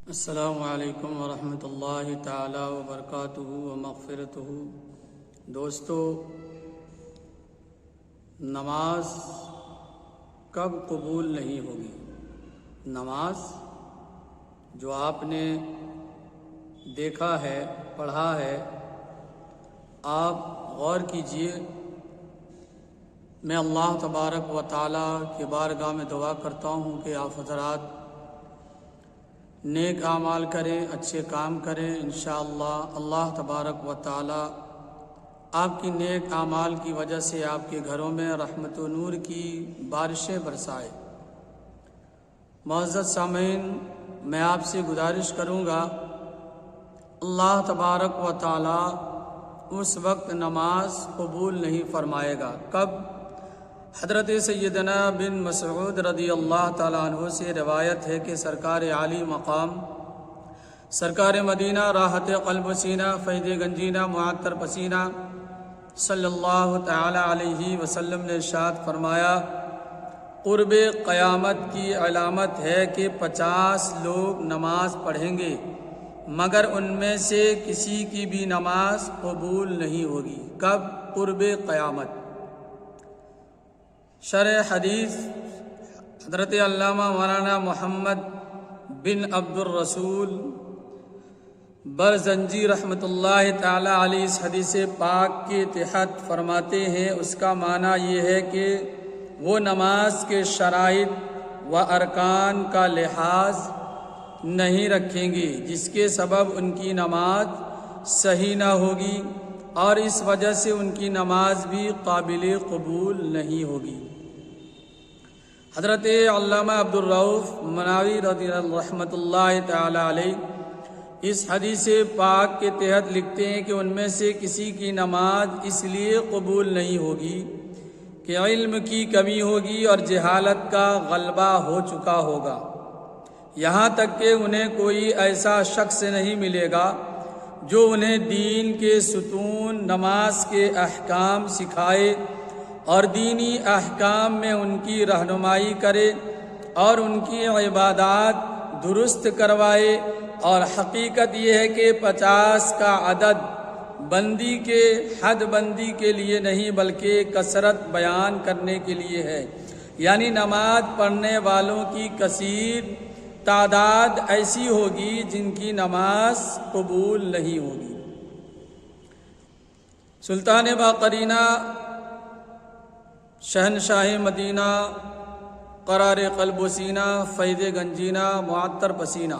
السلام علیکم ورحمۃ اللہ تعالی وبرکاتہ ومغفرتہ۔ دوستو، نماز کب قبول نہیں ہوگی؟ نماز جو آپ نے دیکھا ہے، پڑھا ہے، آپ غور کیجئے۔ میں اللہ تبارک و تعالی کی بارگاہ میں دعا کرتا ہوں کہ آپ حضرات نیک اعمال کریں، اچھے کام کریں۔ انشاءاللہ اللہ تبارک و تعالی آپ کی نیک اعمال کی وجہ سے آپ کے گھروں میں رحمت و نور کی بارشیں برسائے۔ معزز سامعین، میں آپ سے گزارش کروں گا، اللہ تبارک و تعالی اس وقت نماز قبول نہیں فرمائے گا۔ کب؟ حضرت سیدنا بن مسعود رضی اللہ تعالیٰ عنہ سے روایت ہے کہ سرکار عالی مقام، سرکار مدینہ، راحت قلب و سینہ، فیض گنجینہ، معطر پسینہ صلی اللہ تعالیٰ علیہ وسلم نے ارشاد فرمایا، قرب قیامت کی علامت ہے کہ 50 لوگ نماز پڑھیں گے مگر ان میں سے کسی کی بھی نماز قبول نہیں ہوگی۔ کب؟ قرب قیامت۔ شرح حدیث حضرت علامہ مولانا محمد بن عبد الرسول برزنجی رحمۃ اللہ تعالی علیہ اس حدیث پاک کے تحت فرماتے ہیں، اس کا معنی یہ ہے کہ وہ نماز کے شرائط و ارکان کا لحاظ نہیں رکھیں گے جس کے سبب ان کی نماز صحیح نہ ہوگی اور اس وجہ سے ان کی نماز بھی قابل قبول نہیں ہوگی۔ حضرت علامہ عبد الرؤف مناوی رحمۃ اللہ تعالی علیہ اس حدیث پاک کے تحت لکھتے ہیں کہ ان میں سے کسی کی نماز اس لیے قبول نہیں ہوگی کہ علم کی کمی ہوگی اور جہالت کا غلبہ ہو چکا ہوگا، یہاں تک کہ انہیں کوئی ایسا شخص نہیں ملے گا جو انہیں دین کے ستون نماز کے احکام سکھائے اور دینی احکام میں ان کی رہنمائی کرے اور ان کی عبادات درست کروائے۔ اور حقیقت یہ ہے کہ 50 کا عدد بندی کے حد بندی کے لیے نہیں بلکہ کثرت بیان کرنے کے لیے ہے، یعنی نماز پڑھنے والوں کی کثیر تعداد ایسی ہوگی جن کی نماز قبول نہیں ہوگی۔ سلطان باقرینہ، شہنشاہ مدینہ، قرار قلب و سینہ، فیض گنجینہ، معطر پسینہ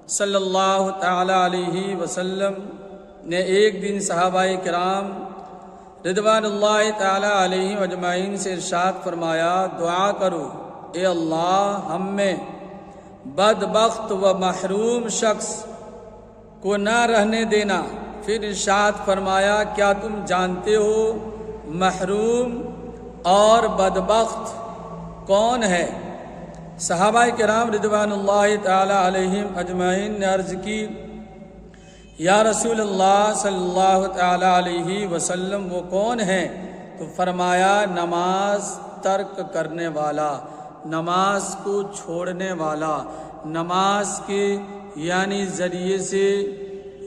صلی اللہ تعالی علیہ وسلم نے ایک دن صحابہ کرام رضوان اللہ تعالی علیہ اجمعین سے ارشاد فرمایا، دعا کرو اے اللہ ہم میں بدبخت و محروم شخص کو نہ رہنے دینا۔ پھر ارشاد فرمایا، کیا تم جانتے ہو محروم اور بدبخت کون ہے؟ صحابہ کرام رضوان اللہ تعالی علیہم اجمعین نے عرض کی، یا رسول اللہ صلی اللہ تعالی علیہ وسلم وہ کون ہے؟ تو فرمایا، نماز ترک کرنے والا، نماز کو چھوڑنے والا، نماز کے یعنی ذریعے سے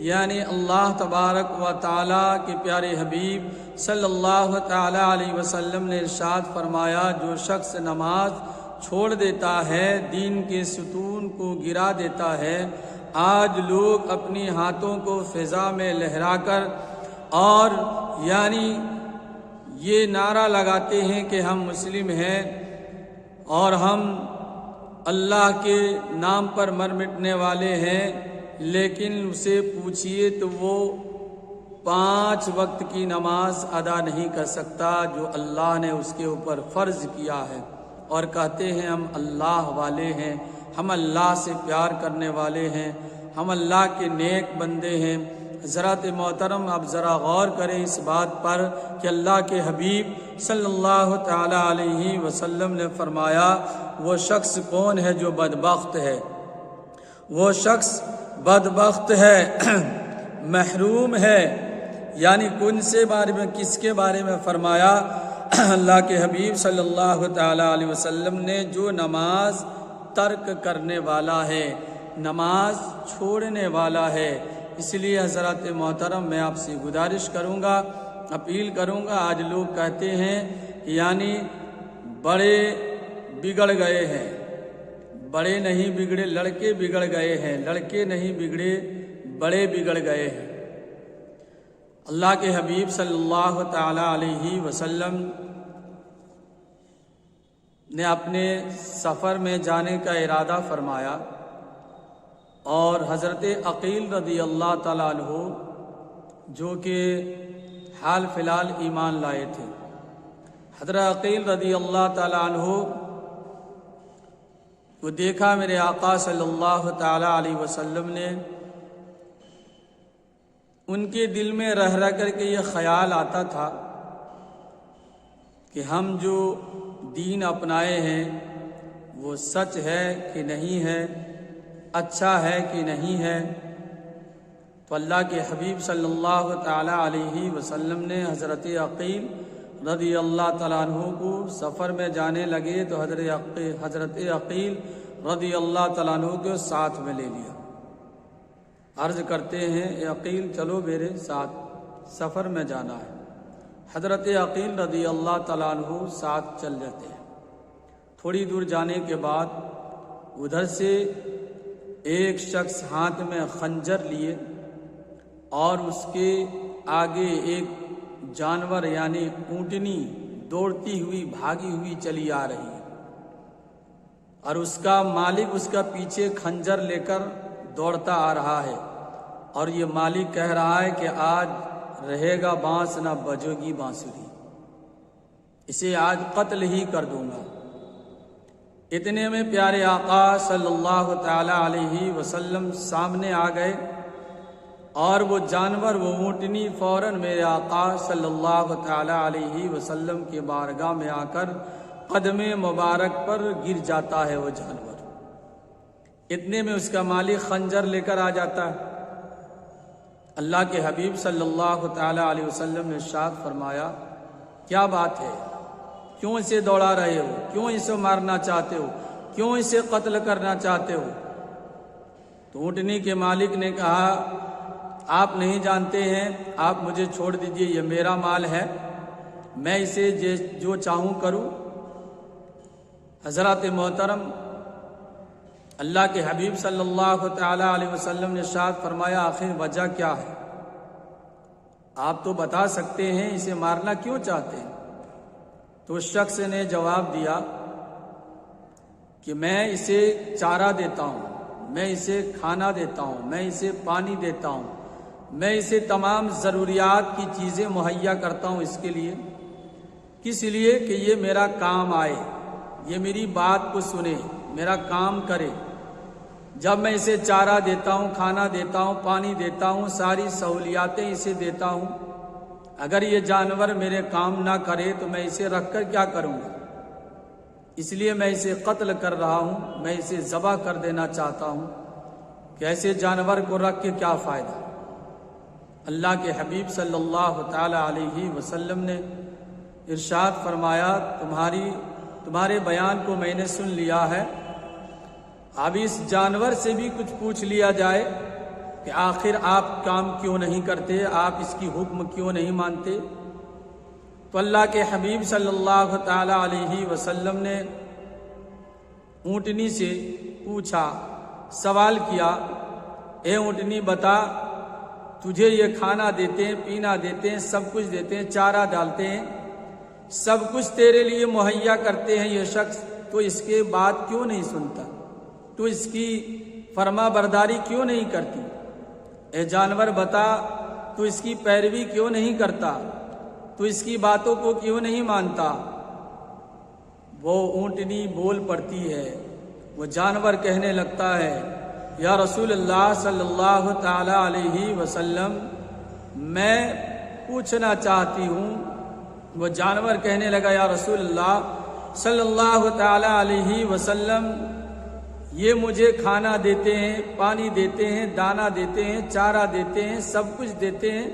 یعنی اللہ تبارک و تعالیٰ کے پیارے حبیب صلی اللہ تعالی علیہ وسلم نے ارشاد فرمایا، جو شخص نماز چھوڑ دیتا ہے دین کے ستون کو گرا دیتا ہے۔ آج لوگ اپنی ہاتھوں کو فضا میں لہرا کر اور یعنی یہ نعرہ لگاتے ہیں کہ ہم مسلم ہیں اور ہم اللہ کے نام پر مر مٹنے والے ہیں، لیکن اسے پوچھئے تو وہ 5 وقت کی نماز ادا نہیں کر سکتا جو اللہ نے اس کے اوپر فرض کیا ہے، اور کہتے ہیں ہم اللہ والے ہیں، ہم اللہ سے پیار کرنے والے ہیں، ہم اللہ کے نیک بندے ہیں۔ حضرات محترم، آپ ذرا غور کریں اس بات پر کہ اللہ کے حبیب صلی اللہ تعالی علیہ وسلم نے فرمایا، وہ شخص کون ہے جو بدبخت ہے؟ وہ شخص بدبخت ہے، محروم ہے، یعنی کن سے بارے میں، کس کے بارے میں فرمایا؟ اللہ کے حبیب صلی اللہ تعالی علیہ وسلم نے جو نماز ترک کرنے والا ہے، نماز چھوڑنے والا ہے۔ اس لیے حضرات محترم میں آپ سے گزارش کروں گا، اپیل کروں گا، آج لوگ کہتے ہیں یعنی بڑے بگڑ گئے ہیں، بڑے نہیں بگڑے، لڑکے بگڑ گئے ہیں، لڑکے نہیں بگڑے، بڑے بگڑ گئے ہیں۔ اللہ کے حبیب صلی اللہ تعالی علیہ وسلم نے اپنے سفر میں جانے کا ارادہ فرمایا اور حضرت عقیل رضی اللہ تعالیٰ عنہ جو کہ حال فی الحال ایمان لائے تھے، حضرت عقیل رضی اللہ تعالیٰ عنہ وہ دیکھا میرے آقا صلی اللہ تعالیٰ علیہ وسلم نے، ان کے دل میں رہ رہ کر کے یہ خیال آتا تھا کہ ہم جو دین اپنائے ہیں وہ سچ ہے کہ نہیں ہے، اچھا ہے کہ نہیں ہے۔ تو اللہ کے حبیب صلی اللہ تعالیٰ علیہ وسلم نے حضرت عقیل رضی اللہ تعالیٰ عنہ کو سفر میں جانے لگے تو حضرت عقیل رضی اللہ تعالیٰ عنہ کو ساتھ میں لے لیا۔ عرض کرتے ہیں اے عقیل چلو میرے ساتھ، سفر میں جانا ہے۔ حضرت عقیل رضی اللہ تعالیٰ عنہ ساتھ چل جاتے ہیں۔ تھوڑی دور جانے کے بعد ادھر سے ایک شخص ہاتھ میں خنجر لیے اور اس کے آگے ایک جانور یعنی اونٹنی دوڑتی ہوئی بھاگی ہوئی چلی آ رہی ہے اور اس کا مالک اس کا پیچھے خنجر لے کر دوڑتا آ رہا ہے اور یہ مالک کہہ رہا ہے کہ آج رہے گا بانس نہ بجے گی بانسری، اسے آج قتل ہی کر دوں گا۔ اتنے میں پیارے آقا صلی اللہ تعالی علیہ وسلم سامنے آ گئے اور وہ جانور وہ اونٹنی فوراً میرے آقا صلی اللہ تعالی علیہ وسلم کے بارگاہ میں آ کر قدم مبارک پر گر جاتا ہے وہ جانور۔ اتنے میں اس کا مالک خنجر لے کر آ جاتا ہے۔ اللہ کے حبیب صلی اللہ تعالی علیہ وسلم نے ارشاد فرمایا کیا بات ہے، کیوں اسے دوڑا رہے ہو، کیوں اسے مارنا چاہتے ہو، کیوں اسے قتل کرنا چاہتے ہو؟ تو اونٹنی کے مالک نے کہا آپ نہیں جانتے ہیں، آپ مجھے چھوڑ دیجئے، یہ میرا مال ہے، میں اسے جو چاہوں کروں۔ حضرات محترم اللہ کے حبیب صلی اللہ تعالی علیہ وسلم نے ارشاد فرمایا آخر وجہ کیا ہے، آپ تو بتا سکتے ہیں، اسے مارنا کیوں چاہتے ہیں؟ تو اس شخص نے جواب دیا کہ میں اسے چارہ دیتا ہوں، میں اسے کھانا دیتا ہوں، میں اسے پانی دیتا ہوں، میں اسے تمام ضروریات کی چیزیں مہیا کرتا ہوں اس کے لیے، کس لیے کہ یہ میرا کام آئے، یہ میری بات کو سنے، میرا کام کرے۔ جب میں اسے چارہ دیتا ہوں، کھانا دیتا ہوں، پانی دیتا ہوں، ساری سہولیاتیں اسے دیتا ہوں، اگر یہ جانور میرے کام نہ کرے تو میں اسے رکھ کر کیا کروں گا؟ اس لیے میں اسے قتل کر رہا ہوں، میں اسے ذبح کر دینا چاہتا ہوں کہ ایسے جانور کو رکھ کے کیا فائدہ۔ اللہ کے حبیب صلی اللہ تعالی علیہ وسلم نے ارشاد فرمایا تمہارے بیان کو میں نے سن لیا ہے، اب اس جانور سے بھی کچھ پوچھ لیا جائے کہ آخر آپ کام کیوں نہیں کرتے، آپ اس کی حکم کیوں نہیں مانتے؟ تو اللہ کے حبیب صلی اللہ تعالی علیہ وسلم نے اونٹنی سے پوچھا، سوال کیا، اے اونٹنی بتا، تجھے یہ کھانا دیتے ہیں، پینا دیتے ہیں، سب کچھ دیتے ہیں، چارہ ڈالتے ہیں، سب کچھ تیرے لیے مہیا کرتے ہیں یہ شخص، تو اس کے بات کیوں نہیں سنتا؟ تو اس کی فرما برداری کیوں نہیں کرتی؟ اے جانور بتا، تو اس کی پیروی کیوں نہیں کرتا؟ تو اس کی باتوں کو کیوں نہیں مانتا؟ وہ اونٹنی بول پڑتی ہے، وہ جانور کہنے لگتا ہے یا رسول اللہ صلی اللہ تعالی علیہ وسلم میں پوچھنا چاہتی ہوں۔ وہ جانور کہنے لگا یا رسول اللہ صلی اللہ تعالی علیہ وسلم یہ مجھے کھانا دیتے ہیں، پانی دیتے ہیں، دانہ دیتے ہیں، چارہ دیتے ہیں، سب کچھ دیتے ہیں،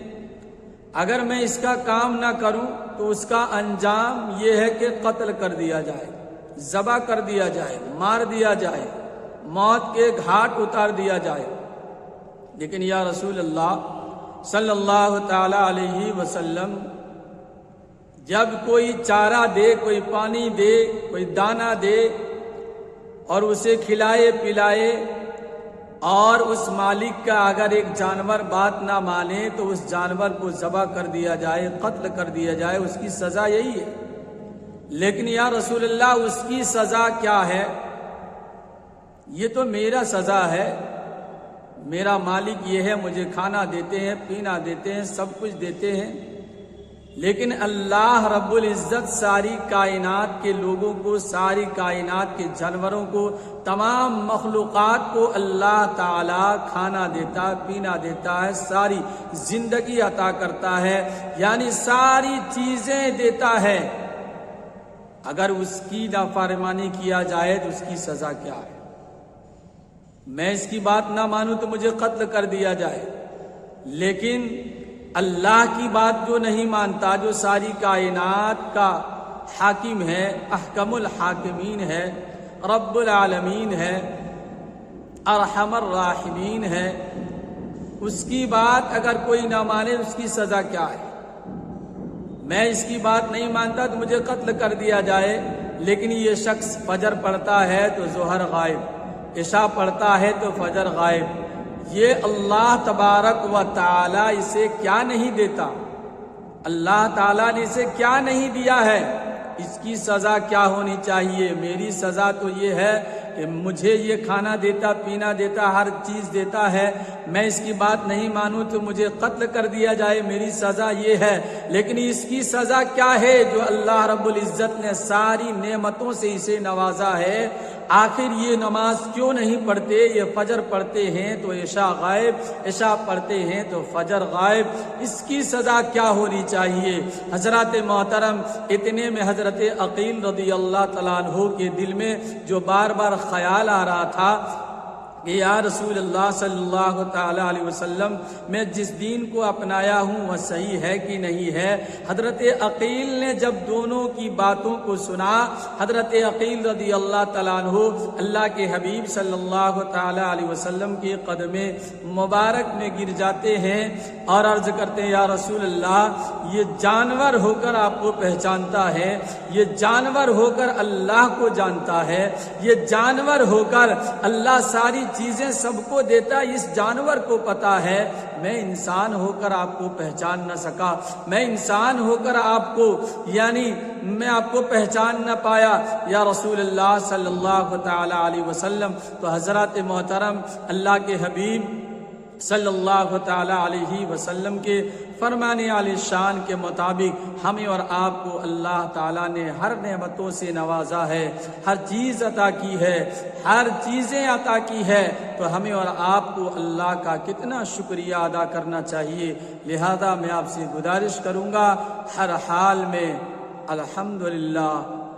اگر میں اس کا کام نہ کروں تو اس کا انجام یہ ہے کہ قتل کر دیا جائے، ذبح کر دیا جائے، مار دیا جائے، موت کے گھاٹ اتار دیا جائے۔ لیکن یا رسول اللہ صلی اللہ تعالی علیہ وسلم، جب کوئی چارہ دے، کوئی پانی دے، کوئی دانہ دے اور اسے کھلائے پلائے، اور اس مالک کا اگر ایک جانور بات نہ مانے تو اس جانور کو ذبح کر دیا جائے، قتل کر دیا جائے، اس کی سزا یہی ہے۔ لیکن یا رسول اللہ اس کی سزا کیا ہے؟ یہ تو میرا سزا ہے، میرا مالک یہ ہے، مجھے کھانا دیتے ہیں، پینا دیتے ہیں، سب کچھ دیتے ہیں۔ لیکن اللہ رب العزت ساری کائنات کے لوگوں کو، ساری کائنات کے جانوروں کو، تمام مخلوقات کو اللہ تعالی کھانا دیتا، پینا دیتا ہے، ساری زندگی عطا کرتا ہے، یعنی ساری چیزیں دیتا ہے۔ اگر اس کی نافرمانی کیا جائے تو اس کی سزا کیا ہے؟ میں اس کی بات نہ مانوں تو مجھے قتل کر دیا جائے، لیکن اللہ کی بات جو نہیں مانتا، جو ساری کائنات کا حاکم ہے، احکم الحاکمین ہے، رب العالمین ہے، ارحم الراحمین ہے، اس کی بات اگر کوئی نہ مانے اس کی سزا کیا ہے؟ میں اس کی بات نہیں مانتا تو مجھے قتل کر دیا جائے، لیکن یہ شخص فجر پڑھتا ہے تو ظہر غائب، عشاء پڑھتا ہے تو فجر غائب، یہ اللہ تبارک و تعالی اسے کیا نہیں دیتا؟ اللہ تعالیٰ نے اسے کیا نہیں دیا ہے؟ اس کی سزا کیا ہونی چاہیے؟ میری سزا تو یہ ہے کہ مجھے یہ کھانا دیتا، پینا دیتا، ہر چیز دیتا ہے، میں اس کی بات نہیں مانوں تو مجھے قتل کر دیا جائے، میری سزا یہ ہے۔ لیکن اس کی سزا کیا ہے جو اللہ رب العزت نے ساری نعمتوں سے اسے نوازا ہے؟ آخر یہ نماز کیوں نہیں پڑھتے؟ یہ فجر پڑھتے ہیں تو عشاء غائب، عشاء پڑھتے ہیں تو فجر غائب، اس کی سزا کیا ہونی چاہیے؟ حضرات محترم، اتنے میں حضرت عقیل رضی اللہ تعالیٰ عنہ کے دل میں جو بار بار خیال آ رہا تھا کہ یا رسول اللہ صلی اللہ تعالی علیہ وسلم، میں جس دین کو اپنایا ہوں وہ صحیح ہے کہ نہیں ہے؟ حضرت عقیل نے جب دونوں کی باتوں کو سنا، حضرت عقیل رضی اللہ تعالیٰ عنہ اللہ کے حبیب صلی اللہ تعالی علیہ وسلم کے قدم مبارک میں گر جاتے ہیں اور عرض کرتے ہیں یا رسول اللہ، یہ جانور ہو کر آپ کو پہچانتا ہے، یہ جانور ہو کر اللہ کو جانتا ہے، یہ جانور ہو کر اللہ ساری چیزیں سب کو دیتا، اس جانور کو پتا ہے، میں انسان ہو کر آپ کو پہچان نہ سکا، میں انسان ہو کر آپ کو میں آپ کو پہچان نہ پایا یا رسول اللہ صلی اللہ تعالی علیہ وسلم۔ تو حضرات محترم، اللہ کے حبیب صلی اللہ تعالی علیہ وسلم کے فرمانے علی شان کے مطابق ہمیں اور آپ کو اللہ تعالیٰ نے ہر نعمتوں سے نوازا ہے، ہر چیز عطا کی ہے، ہر چیزیں عطا کی ہے، تو ہمیں اور آپ کو اللہ کا کتنا شکریہ ادا کرنا چاہیے۔ لہذا میں آپ سے گزارش کروں گا ہر حال میں الحمدللہ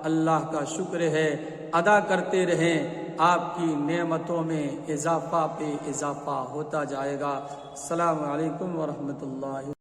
اللہ کا شکر ہے ادا کرتے رہیں، آپ کی نعمتوں میں اضافہ پہ اضافہ ہوتا جائے گا۔ السلام علیکم ورحمۃ اللہ۔